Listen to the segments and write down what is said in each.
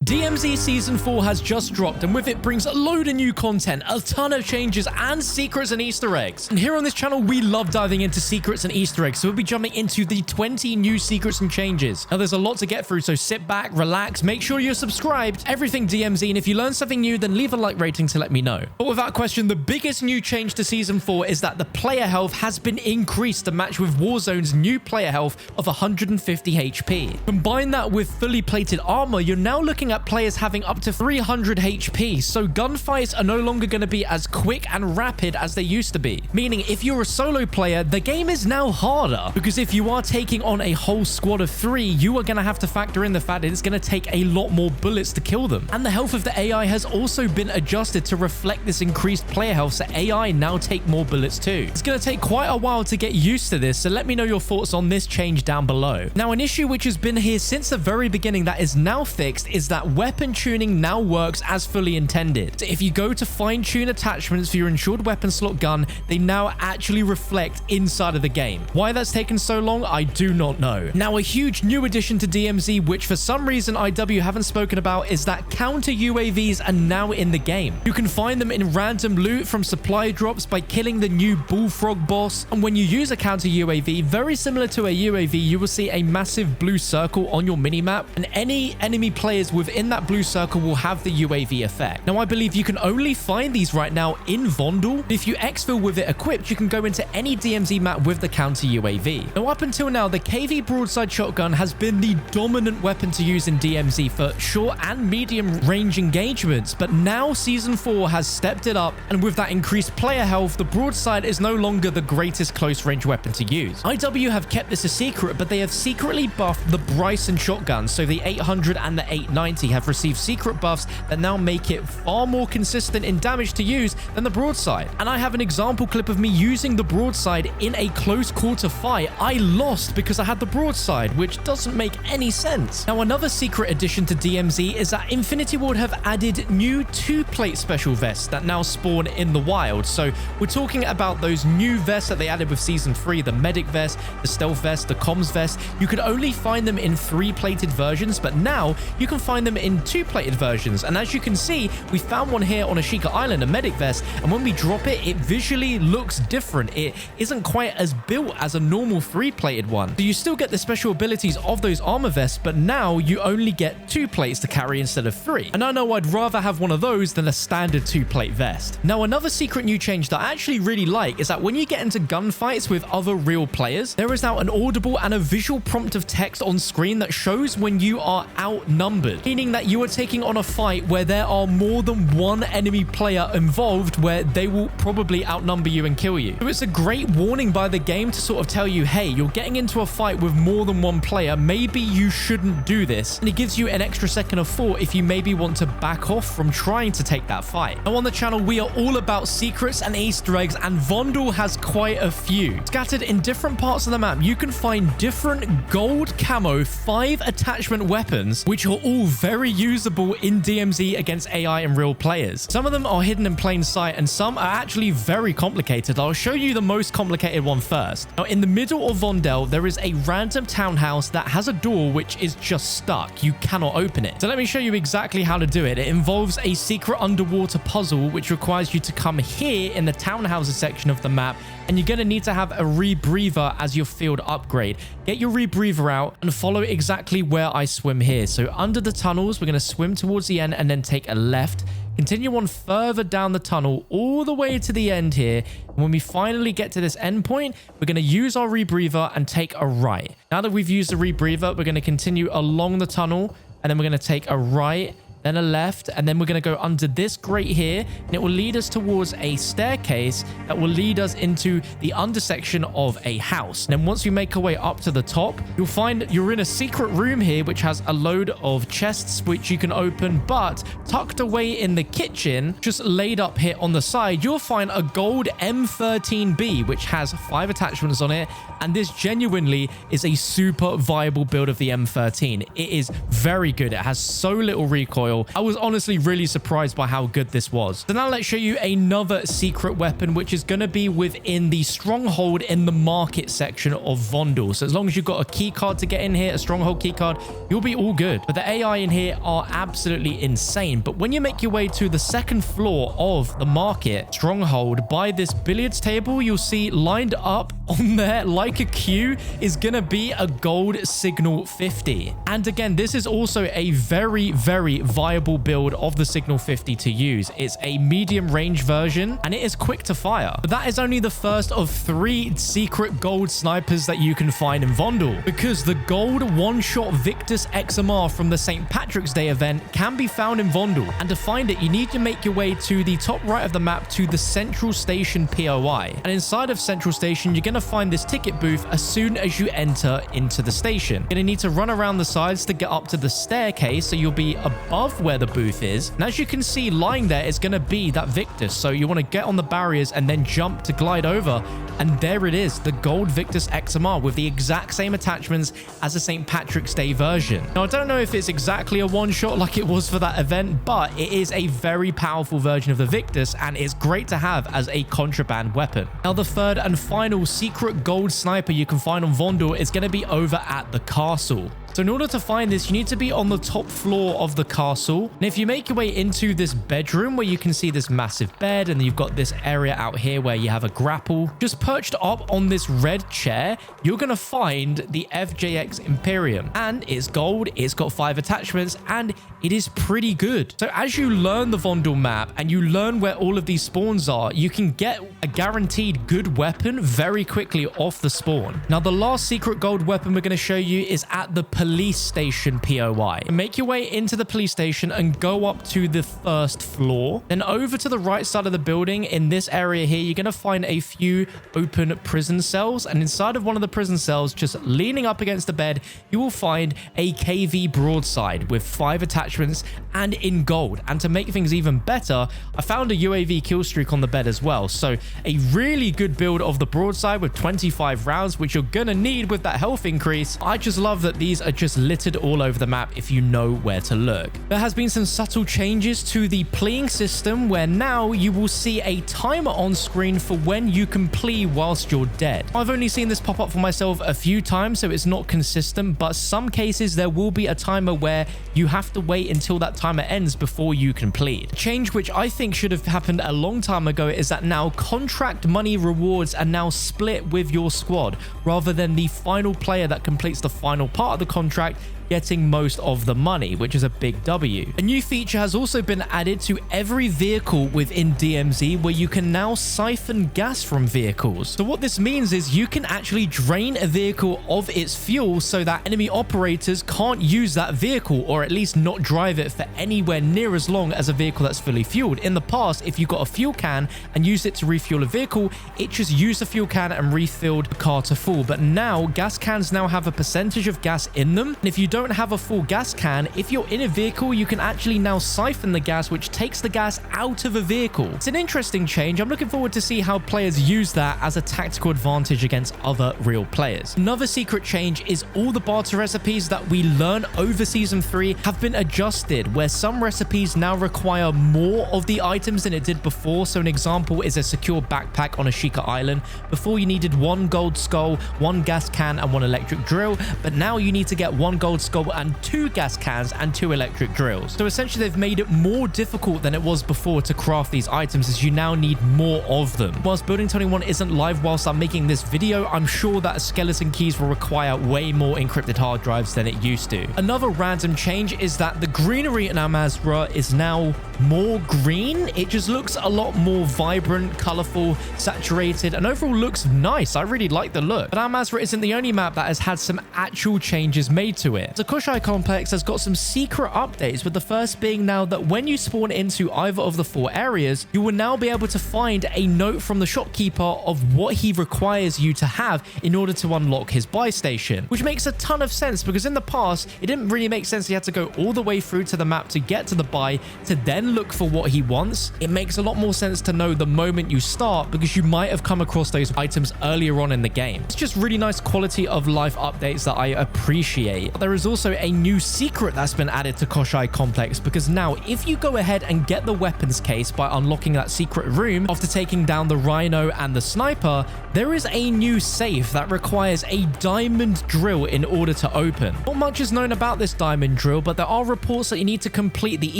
DMZ Season 4 has just dropped, and with it brings a load of new content, a ton of changes, and secrets and Easter eggs. And here on this channel, we love diving into secrets and Easter eggs, so we'll be jumping into the 20 new secrets and changes. Now, there's a lot to get through, so sit back, relax, make sure you're subscribed, everything DMZ, and if you learn something new, then leave a like rating to let me know. But without question, the biggest new change to Season 4 is that the player health has been increased to match with Warzone's new player health of 150 HP. Combine that with fully plated armor, you're now looking at players having up to 300 HP, so gunfights are no longer going to be as quick and rapid as they used to be. Meaning, if you're a solo player, the game is now harder, because if you are taking on a whole squad of 3, you are going to have to factor in the fact that it's going to take a lot more bullets to kill them. And the health of the AI has also been adjusted to reflect this increased player health, so AI now take more bullets too. It's going to take quite a while to get used to this, so let me know your thoughts on this change down below. Now, an issue which has been here since the very beginning that is now fixed is that weapon tuning now works as fully intended. So if you go to fine-tune attachments for your insured weapon slot gun, they now actually reflect inside of the game. Why that's taken so long, I do not know. Now, a huge new addition to DMZ, which for some reason IW haven't spoken about, is that counter UAVs are now in the game. You can find them in random loot from supply drops by killing the new Bullfrog boss, and when you use a counter UAV, very similar to a UAV, you will see a massive blue circle on your minimap, and any enemy players within that blue circle will have the UAV effect. Now, I believe you can only find these right now in Vondel. If you exfil with it equipped, you can go into any DMZ map with the counter UAV. Now, up until now, the KV broadside shotgun has been the dominant weapon to use in DMZ for short and medium range engagements, but now Season 4 has stepped it up, and with that increased player health, the broadside is no longer the greatest close range weapon to use. IW have kept this a secret, but they have secretly buffed the Bryson shotguns, so the 800 and the 890 have received secret buffs that now make it far more consistent in damage to use than the broadside. And I have an example clip of me using the broadside in a close quarter fight. I lost because I had the broadside, which doesn't make any sense. Now, another secret addition to DMZ is that Infinity Ward have added new 2-plate special vests that now spawn in the wild. So we're talking about those new vests that they added with Season 3, the medic vest, the stealth vest, the comms vest. You could only find them in 3-plated versions, but now you can find them in 2-plated versions. And as you can see, we found one here on Ashika Island, a medic vest, and when we drop it, it visually looks different. It isn't quite as built as a normal 3-plated one. So you still get the special abilities of those armor vests, but now you only get 2 plates to carry instead of 3. And I know I'd rather have one of those than a standard 2-plate vest. Now, another secret new change that I actually really like is that when you get into gunfights with other real players, there is now an audible and a visual prompt of text on screen that shows when you are outnumbered, meaning that you are taking on a fight where there are more than one enemy player involved, where they will probably outnumber you and kill you. So it's a great warning by the game to sort of tell you, hey, you're getting into a fight with more than one player, maybe you shouldn't do this. And it gives you an extra second of thought if you maybe want to back off from trying to take that fight. Now, on the channel, we are all about secrets and Easter eggs, and Vondel has quite a few. Scattered in different parts of the map, you can find different gold camo 5 attachment weapons, which are all very usable in DMZ against AI and real players. Some of them are hidden in plain sight, and some are actually very complicated. I'll show you the most complicated one first. Now, in the middle of Vondel, there is a random townhouse that has a door which is just stuck. You cannot open it. So let me show you exactly how to do it. It involves a secret underwater puzzle, which requires you to come here in the townhouses section of the map, and you're going to need to have a rebreather as your field upgrade. Get your rebreather out and follow exactly where I swim here. So under the tunnels, we're going to swim towards the end and then take a left. Continue on further down the tunnel all the way to the end here. And when we finally get to this end point, we're going to use our rebreather and take a right. Now that we've used the rebreather, we're going to continue along the tunnel, and then we're going to take a right, then a left, and then we're going to go under this grate here, and it will lead us towards a staircase that will lead us into the undersection of a house. And then once we make our way up to the top, you'll find you're in a secret room here, which has a load of chests which you can open, but tucked away in the kitchen, just laid up here on the side, you'll find a gold M13B, which has 5 attachments on it, and this genuinely is a super viable build of the M13. It is very good. It has so little recoil, recoil. I was honestly really surprised by how good this was. So now let's show you another secret weapon, which is going to be within the stronghold in the market section of Vondel. So as long as you've got a key card to get in here, a stronghold key card, you'll be all good. But the AI in here are absolutely insane. But when you make your way to the second floor of the market stronghold by this billiards table, you'll see lined up on there like a queue is going to be a gold signal 50. And again, this is also a very, very viable build of the signal 50 to use. It's a medium range version and it is quick to fire. But that is only the first of 3 secret gold snipers that you can find in Vondel, because the gold one-shot Victus XMR from the St. Patrick's Day event can be found in Vondel. And to find it, you need to make your way to the top right of the map to the Central Station POI. And inside of Central Station, you're going to find this ticket booth as soon as you enter into the station. You're going to need to run around the sides to get up to the staircase, so you'll be above where the booth is. And as you can see, lying there is going to be that Victus. So you want to get on the barriers and then jump to glide over. And there it is, the gold Victus XMR with the exact same attachments as the St. Patrick's Day version. Now, I don't know if it's exactly a one-shot like it was for that event, but it is a very powerful version of the Victus, and it's great to have as a contraband weapon. Now, the third and final secret gold sniper you can find on Vondel is going to be over at the castle. So in order to find this, you need to be on the top floor of the castle. And if you make your way into this bedroom where you can see this massive bed, and you've got this area out here where you have a grapple, just perched up on this red chair, you're going to find the FJX Imperium. And it's gold, it's got 5 attachments, and it is pretty good. So as you learn the Vondel map and you learn where all of these spawns are, you can get a guaranteed good weapon very quickly off the spawn. Now, the last secret gold weapon we're going to show you is at the police station POI. Make your way into the police station and go up to the first floor. Then over to the right side of the building, in this area here, you're going to find a few open prison cells. And inside of one of the prison cells, just leaning up against the bed, you will find a KV broadside with 5 attachments and in gold. And to make things even better, I found a UAV kill streak on the bed as well. So a really good build of the broadside with 25 rounds, which you're going to need with that health increase. I just love that these are just littered all over the map if you know where to look. There has been some subtle changes to the pleeing system, where now you will see a timer on screen for when you can plea whilst you're dead. I've only seen this pop up for myself a few times, so it's not consistent, but some cases there will be a timer where you have to wait until that timer ends before you can plead. A change which I think should have happened a long time ago is that now contract money rewards are now split with your squad, rather than the final player that completes the final part of the contract getting most of the money, which is a big W. A new feature has also been added to every vehicle within DMZ, where you can now siphon gas from vehicles. So what this means is you can actually drain a vehicle of its fuel so that enemy operators can't use that vehicle, or at least not drive it for anywhere near as long as a vehicle that's fully fueled. In the past, if you got a fuel can and used it to refuel a vehicle, it just used the fuel can and refilled the car to full. But now gas cans now have a percentage of gas in them, and if you don't have a full gas can, if you're in a vehicle, you can actually now siphon the gas, which takes the gas out of a vehicle. It's an interesting change. I'm looking forward to see how players use that as a tactical advantage against other real players. Another secret change is all the barter recipes that we learn over Season 3 have been adjusted, where some recipes now require more of the items than it did before. So an example is a secure backpack on Ashika Island. Before, you needed 1 gold skull, 1 gas can, and 1 electric drill, but now you need to get 1 gold skull and 2 gas cans and 2 electric drills. So essentially they've made it more difficult than it was before to craft these items, as you now need more of them. Whilst Building 21 isn't live whilst I'm making this video, I'm sure that skeleton keys will require way more encrypted hard drives than it used to. Another random change is that the greenery in Al-Mazrah is now more green. It just looks a lot more vibrant, colorful, saturated, and overall looks nice. I really like the look. But Al-Mazrah isn't the only map that has had some actual changes made to it. The Koschei Complex has got some secret updates, with the first being now that when you spawn into either of the 4 areas, you will now be able to find a note from the shopkeeper of what he requires you to have in order to unlock his buy station, which makes a ton of sense, because in the past, it didn't really make sense. You had to go all the way through to the map to get to the buy, to then then look for what he wants, it makes a lot more sense to know the moment you start because you might have come across those items earlier on in the game. It's just really nice quality of life updates that I appreciate. There is also a new secret that's been added to Koschei Complex because now if you go ahead and get the weapons case by unlocking that secret room after taking down the rhino and the sniper, there is a new safe that requires a diamond drill in order to open. Not much is known about this diamond drill, but there are reports that you need to complete the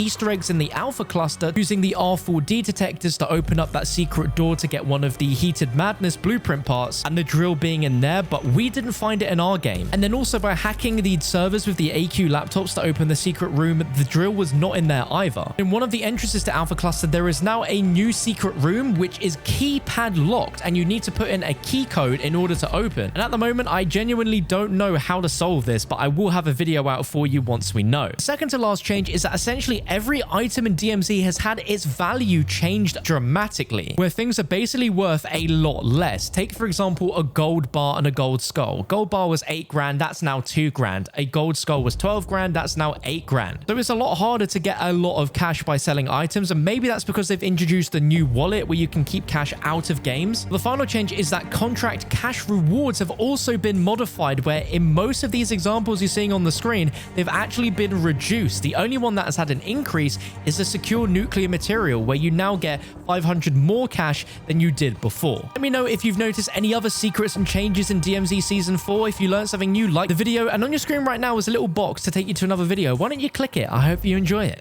Easter eggs in the Alpha cluster using the R4D detectors to open up that secret door to get one of the Heated Madness blueprint parts and the drill being in there, but we didn't find it in our game. And then also by hacking the servers with the AQ laptops to open the secret room, the drill was not in there either. In one of the entrances to Alpha cluster, there is now a new secret room which is keypad locked and you need to put in a key code in order to open. And at the moment, I genuinely don't know how to solve this, but I will have a video out for you once we know. Second to last change is that essentially every item in DMZ has had its value changed dramatically, where things are basically worth a lot less. Take, for example, a gold bar and a gold skull. Gold bar was 8 grand, that's now 2 grand. A gold skull was 12 grand, that's now 8 grand. So it's a lot harder to get a lot of cash by selling items, and maybe that's because they've introduced a new wallet where you can keep cash out of games. The final change is that contract cash rewards have also been modified, where in most of these examples you're seeing on the screen, they've actually been reduced. The only one that has had an increase is the secure nuclear material, where you now get 500 more cash than you did before. Let me know if you've noticed any other secrets and changes in DMZ Season 4. If you learned something new, like the video, and on your screen right now is a little box to take you to another video. Why don't you click it? I hope you enjoy it.